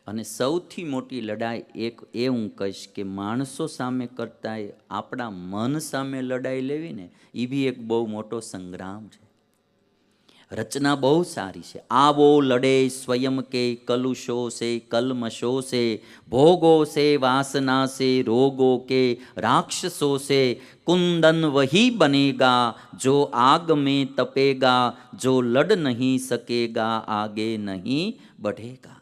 અને સૌથી મોટી લડાઈ એક એ હું કહીશ કે માણસો સામે કરતાં આપણા મન સામે લડાઈ લેવી ને એ બી એક બહુ મોટો સંગ્રામ છે. રચના બહુ સારી છે. આવો લડે સ્વયં કે કલુષો સે કલમશો સે ભોગો સે વાસના સે રોગો કે રાક્ષસો સે कुंदन वही बनेगा जो आग में तपेगा जो लड़ नहीं सकेगा आगे नहीं बढ़ेगा.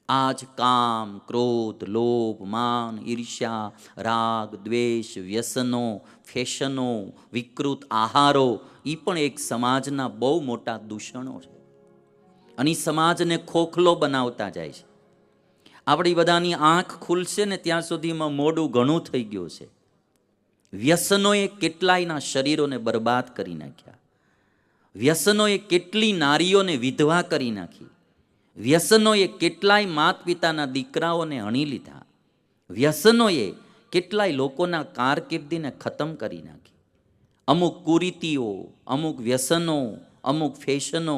आज काम क्रोध लोभ मान ईर्ष्या राग द्वेष व्यसनो फैशनो विकृत आहारो એ પણ એક સમાજના બહુ મોટા દૂષણો છે અને સમાજને ખોખલો બનાવતા જાય છે. આપણી બધાની આંખ ખુલશે ને ત્યાં સુધીમાં મોડું ઘણું થઈ ગયું છે. વ્યસનોએ કેટલાયના શરીરોને બરબાદ કરી નાખ્યા. વ્યસનોએ કેટલી નારીઓને વિધવા કરી નાખી. વ્યસનોએ કેટલાય માત પિતાના દીકરાઓને હણી લીધા. વ્યસનોએ કેટલાય લોકોના કારકિર્દીને ખતમ કરી નાખી. અમુક કુરીતિઓ, અમુક વ્યસનો, અમુક ફેશનો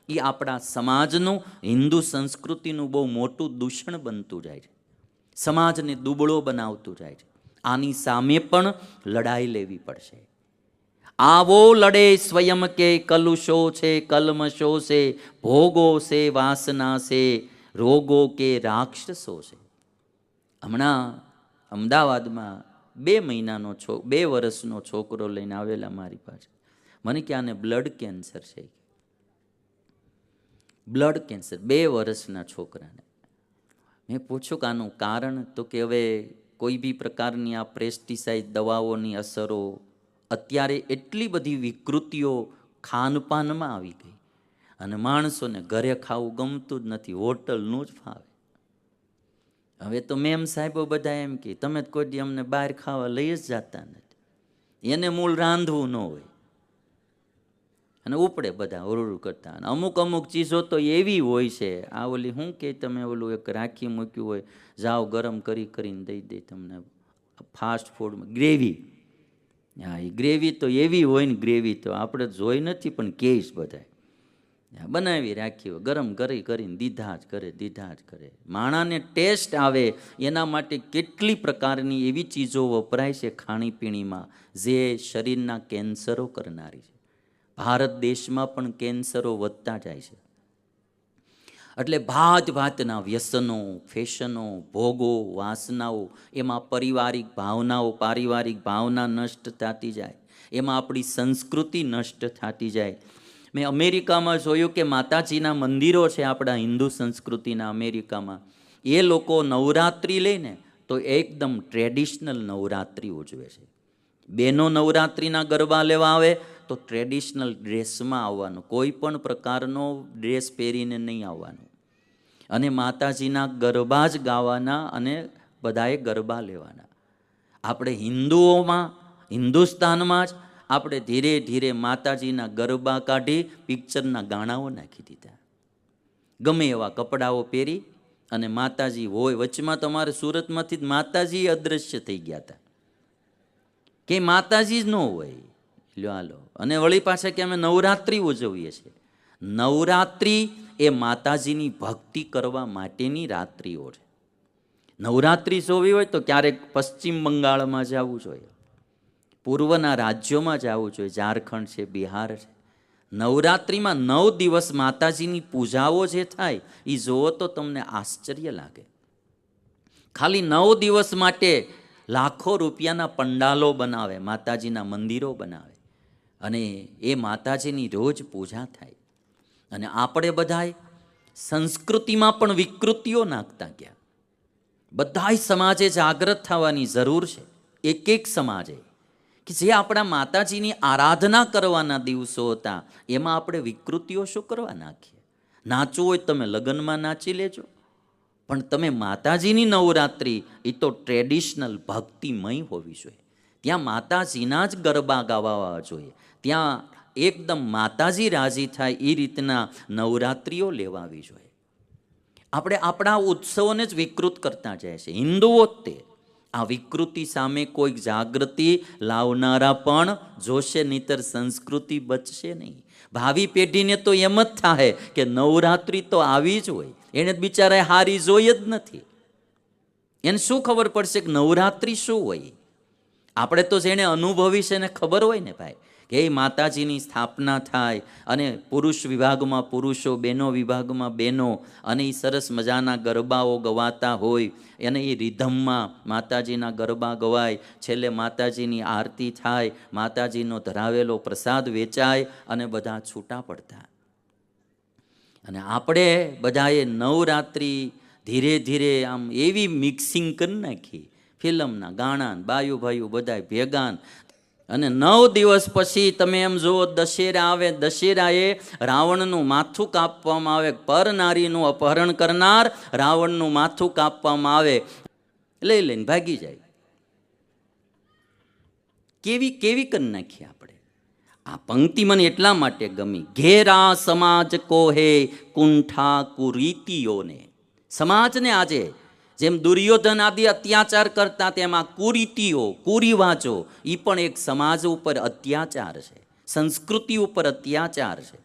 એ આપણા સમાજનું, હિન્દુ સંસ્કૃતિનું બહુ મોટું દૂષણ બનતું જાય છે. સમાજને દુબળો બનાવતું જાય છે. આની સામે પણ લડાઈ લેવી પડશે. આવો લડે સ્વયં કે કલુષો છે કલમશો છે ભોગો છે વાસના છે રોગો કે રાક્ષસો છે. હમણાં અમદાવાદમાં 2 વર્ષનો છોકરો લઈને આવેલા મારી પાસે. મને કે આને બ્લડ કેન્સર છે. બ્લડ કેન્સર 2 વર્ષના છોકરાને. મેં પૂછ્યું કે આનું કારણ? તો કે હવે કોઈ બી પ્રકારની આ પેસ્ટિસાઇડ દવાઓની અસરો, અત્યારે એટલી બધી વિકૃતિઓ ખાનપાનમાં આવી ગઈ અને માણસોને ઘરે ખાવું ગમતું જ નથી, હોટલનું જ ફાવે. હવે તો મેમ સાહેબો બધા એમ કે તમે કોઈ દી અમને બહાર ખાવા લઈ જ જતા નથી. એને મૂળ રાંધવું ન હોય અને ઉપડે બધા ઓરડું કરતા. અને અમુક ચીજો તો એવી હોય છે, આ ઓલી શું કે તમે ઓલું એક રાખી મૂક્યું હોય, જાઓ ગરમ કરીને દઈ દે તમને ફાસ્ટ ફૂડમાં ગ્રેવી. હા, એ ગ્રેવી તો એવી હોય ને, ગ્રેવી તો આપણે જોઈ નથી પણ કેસ બધા બનાવી રાખી હોય, ગરમ કરીને દીધા જ કરે. માણાને ટેસ્ટ આવે એના માટે કેટલી પ્રકારની એવી ચીજો વપરાય છે ખાણીપીણીમાં જે શરીરના કેન્સરો કરનારી છે. ભારત દેશમાં પણ કેન્સરો વધતા જાય છે. એટલે ભાતના વ્યસનો, ફેશનો, ભોગો, વાસનાઓ, એમાં પારિવારિક ભાવના નષ્ટ થતી જાય, એમાં આપણી સંસ્કૃતિ નષ્ટ થતી જાય. મેં અમેરિકામાં જોયું કે માતાજીના મંદિરો છે આપણા હિન્દુ સંસ્કૃતિના. અમેરિકામાં એ લોકો નવરાત્રિ લઈને તો એકદમ ટ્રેડિશનલ નવરાત્રિ ઉજવે છે. બહેનો નવરાત્રિના ગરબા લેવા આવે તો ટ્રેડિશનલ ડ્રેસમાં આવવાનું, કોઈ પણ પ્રકારનો ડ્રેસ પહેરીને નહીં આવવાનું. અને માતાજીના ગરબા જ ગાવાના અને બધાએ ગરબા લેવાના. આપણે હિન્દુસ્તાનમાં જ આપણે ધીરે ધીરે માતાજીના ગરબા કાઢી પિક્ચરના ગાણાઓ નાખી દીધા. ગમે એવા કપડાઓ પહેરી અને માતાજી હોય. વચમાં તમારે સુરતમાંથી જ માતાજી અદૃશ્ય થઈ ગયા હતા કે માતાજી જ ન હોય. હાલો, અને વળી પાછા કે અમે નવરાત્રિ ઉજવીએ છીએ. નવરાત્રિ એ માતાજીની ભક્તિ કરવા માટેની રાત્રિઓ છે. નવરાત્રિ જોવી હોય તો ક્યારેક પશ્ચિમ બંગાળમાં જવું જોઈએ, પૂર્વના રાજ્યોમાં જવું જોઈએ, ઝારખંડ છે, બિહાર છે. નવરાત્રિમાં 9 દિવસ માતાજીની પૂજાઓ જે થાય એ જોવો તો તમને આશ્ચર્ય લાગે. ખાલી 9 દિવસ માટે લાખો રૂપિયાના પંડાલો બનાવે, માતાજીના મંદિરો બનાવે અને એ માતાજીની રોજ પૂજા થાય. અને આપણે બધાય સંસ્કૃતિમાં પણ વિકૃતિઓ નાખતા ગયા. બધાય સમાજે જાગૃત થવાની જરૂર છે. એક સમાજે કે જે આપણા માતાજીની આરાધના કરવાના દિવસો હતા એમાં આપણે વિકૃતિઓ શું કરવા નાખીએ? નાચવું હોય તમે લગ્નમાં નાચી લેજો, પણ તમે માતાજીની નવરાત્રિ એ તો ટ્રેડિશનલ ભક્તિમય હોવી જોઈએ. ત્યાં માતાજીના જ ગરબા ગાવા જોઈએ, ત્યાં એકદમ માતાજી રાજી થાય એ રીતના નવરાત્રિઓ લેવાવી જોઈએ. આપણે આપણા ઉત્સવોને જ વિકૃત કરતા જાય છે હિન્દુઓ જ તે. આ વિકૃતિ સામે કોઈક જાગૃતિ લાવનારા પણ જોશે, નહીતર સંસ્કૃતિ બચશે નહીં. ભાવિ પેઢીને તો એમ જ થાય કે નવરાત્રિ તો આવી જ હોય, એને બિચારાએ હારી જોઈ જ નથી. એને શું ખબર પડશે કે નવરાત્રિ શું હોય? આપણે તો જેને અનુભવી છે એને ખબર હોય ને ભાઈ કે એ માતાજીની સ્થાપના થાય અને પુરુષ વિભાગમાં પુરુષો, બહેનો વિભાગમાં બહેનો, અને એ સરસ મજાના ગરબાઓ ગવાતા હોય, અને એ રિધમમાં માતાજીના ગરબા ગવાય, છેલ્લે માતાજીની આરતી થાય, માતાજીનો ધરાવેલો પ્રસાદ વેચાય અને બધા છૂટા પડતા. અને આપણે બધાએ નવરાત્રિ ધીરે ધીરે આમ એવી મિક્સિંગ કરી નાખી, ફિલ્મના ગાણા, બાયું ભાયું બધાય ભેગાન. અને 9 દિવસ પછી તમે એમ જુઓ, દશેરા આવે, દશેરાએ રાવણનું માથું કાપવામાં આવે, પર નારીનું અપહરણ કરનાર રાવણનું માથું કાપવામાં આવે, લઈ લઈને ભાગી જાય. કેવી કેવી કરી નાખી આપણે. આ પંક્તિ મને એટલા માટે ગમી, ઘેરા સમાજ કોહે કુંઠા કુરીતિઓને. સમાજને આજે જેમ દુર્યોધન આદિ અત્યાચાર કરતા, તેમાં કુરીતિઓ, કુરિવાજો, એ પણ એક સમાજ ઉપર અત્યાચાર છે, સંસ્કૃતિ ઉપર અત્યાચાર છે.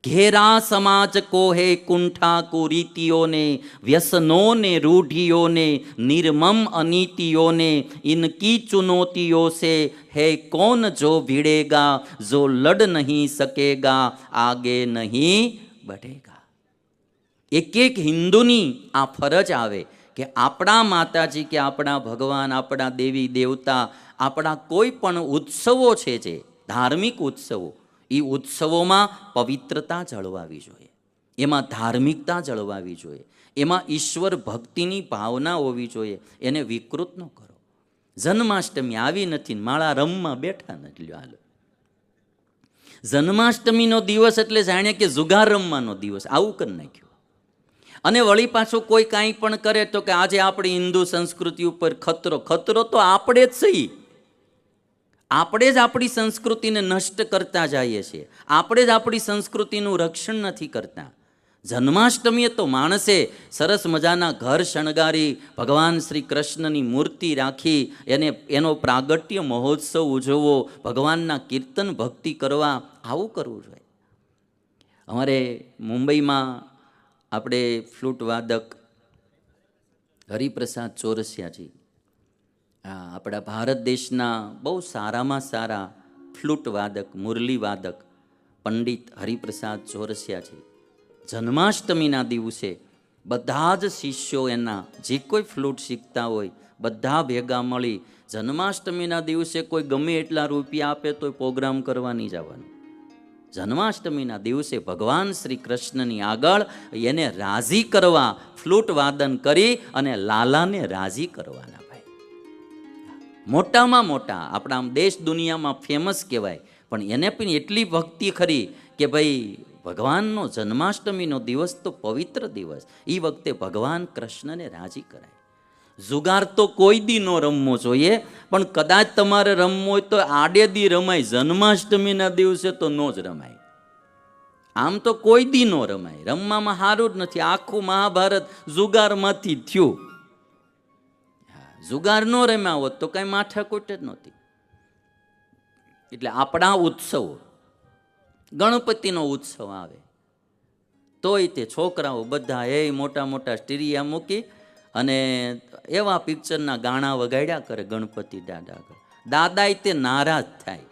ઘેરા સમાજ કોહે કુંઠા કુરીતિઓને, વ્યસનોને રૂઢિયોને, નિર્મમ અનીતિઓને, ઇનકી ચુનૌતિઓ સે હે કौन जो भिड़ेगा, जो लड़ नहीं सकेगा, आगे नहीं बढ़ेगा. એક એક હિન્દુની આ ફરજ આવે કે આપણા માતાજી કે આપણા ભગવાન, આપણા દેવી દેવતા, આપણા કોઈ પણ ઉત્સવો છે, જે ધાર્મિક ઉત્સવો, એ ઉત્સવોમાં પવિત્રતા જળવાવી જોઈએ, એમાં ધાર્મિકતા જળવાવી જોઈએ, એમાં ઈશ્વર ભક્તિની ભાવના હોવી જોઈએ. એને વિકૃત ન કરો. જન્માષ્ટમી આવી નથી, માળા રમમાં બેઠા નથી. હાલો, જન્માષ્ટમીનો દિવસ એટલે જાણે કે જુગાર રમવાનો દિવસ, આવું કરી નાખ્યું. અને વળી પાછું કોઈ કાંઈ પણ કરે તો કે આજે આપણી હિન્દુ સંસ્કૃતિ ઉપર ખતરો. ખતરો તો આપણે જ છીએ. આપણે જ આપણી સંસ્કૃતિને નષ્ટ કરતા જઈએ છીએ. આપણે જ આપણી સંસ્કૃતિનું રક્ષણ નથી કરતા. જન્માષ્ટમીએ તો માણસે સરસ મજાના ઘર શણગારી, ભગવાન શ્રી કૃષ્ણની મૂર્તિ રાખી, એનો પ્રાગટ્ય મહોત્સવ ઉજવવો, ભગવાનના કીર્તન ભક્તિ કરવા, આવું કરવું જોઈએ. અમારે મુંબઈમાં આપણે ફ્લૂટ વાદક હરિપ્રસાદ ચોરસિયાજી, આપણા ભારત દેશના બહુ સારામાં સારા ફ્લૂટ વાદક, મુરલી વાદક પંડિત હરિપ્રસાદ ચોરસિયાજી, જન્માષ્ટમીના દિવસે બધા જ શિષ્યો એના, જે કોઈ ફ્લૂટ શીખતા હોય, બધા ભેગા મળી જન્માષ્ટમીના દિવસે કોઈ ગમે એટલા રૂપિયા આપે તો પ્રોગ્રામ કરવા નહીં જવાનું. જન્માષ્ટમીના દિવસે ભગવાન શ્રી કૃષ્ણની આગળ એને રાજી કરવા ફ્લૂટ વાદન કરી અને લાલાને રાજી કરવાના. ભાઈ, મોટામાં મોટા આપણા દેશ દુનિયામાં ફેમસ કહેવાય, પણ એને પણ એટલી ભક્તિ ખરી કે ભાઈ ભગવાનનો જન્માષ્ટમીનો દિવસ તો પવિત્ર દિવસ, એ વખતે ભગવાન કૃષ્ણને રાજી કરાય. જુગાર તો કોઈ દી ન રમવો જોઈએ, પણ કદાચ તમારે રમવો હોય તો આડે દી રમાય, જન્માષ્ટમીના દિવસે તો ન જ રમાય. આમ તો કોઈ દી ન રમાય, રમવામાં સારું જ નથી. આખું મહાભારત જુગારમાંથી થયું. જુગાર ન રમ્યા હોત તો કઈ માથાકૂટ જ નહોતી. એટલે આપણા ઉત્સવો, ગણપતિનો ઉત્સવ આવે તોય તે છોકરાઓ બધા મોટા મોટા સ્ટીરિયા મૂકી અને એવા પિક્ચરના ગાણા વગાડ્યા કરે ગણપતિ દાદા. દાદાય તે નારાજ થાય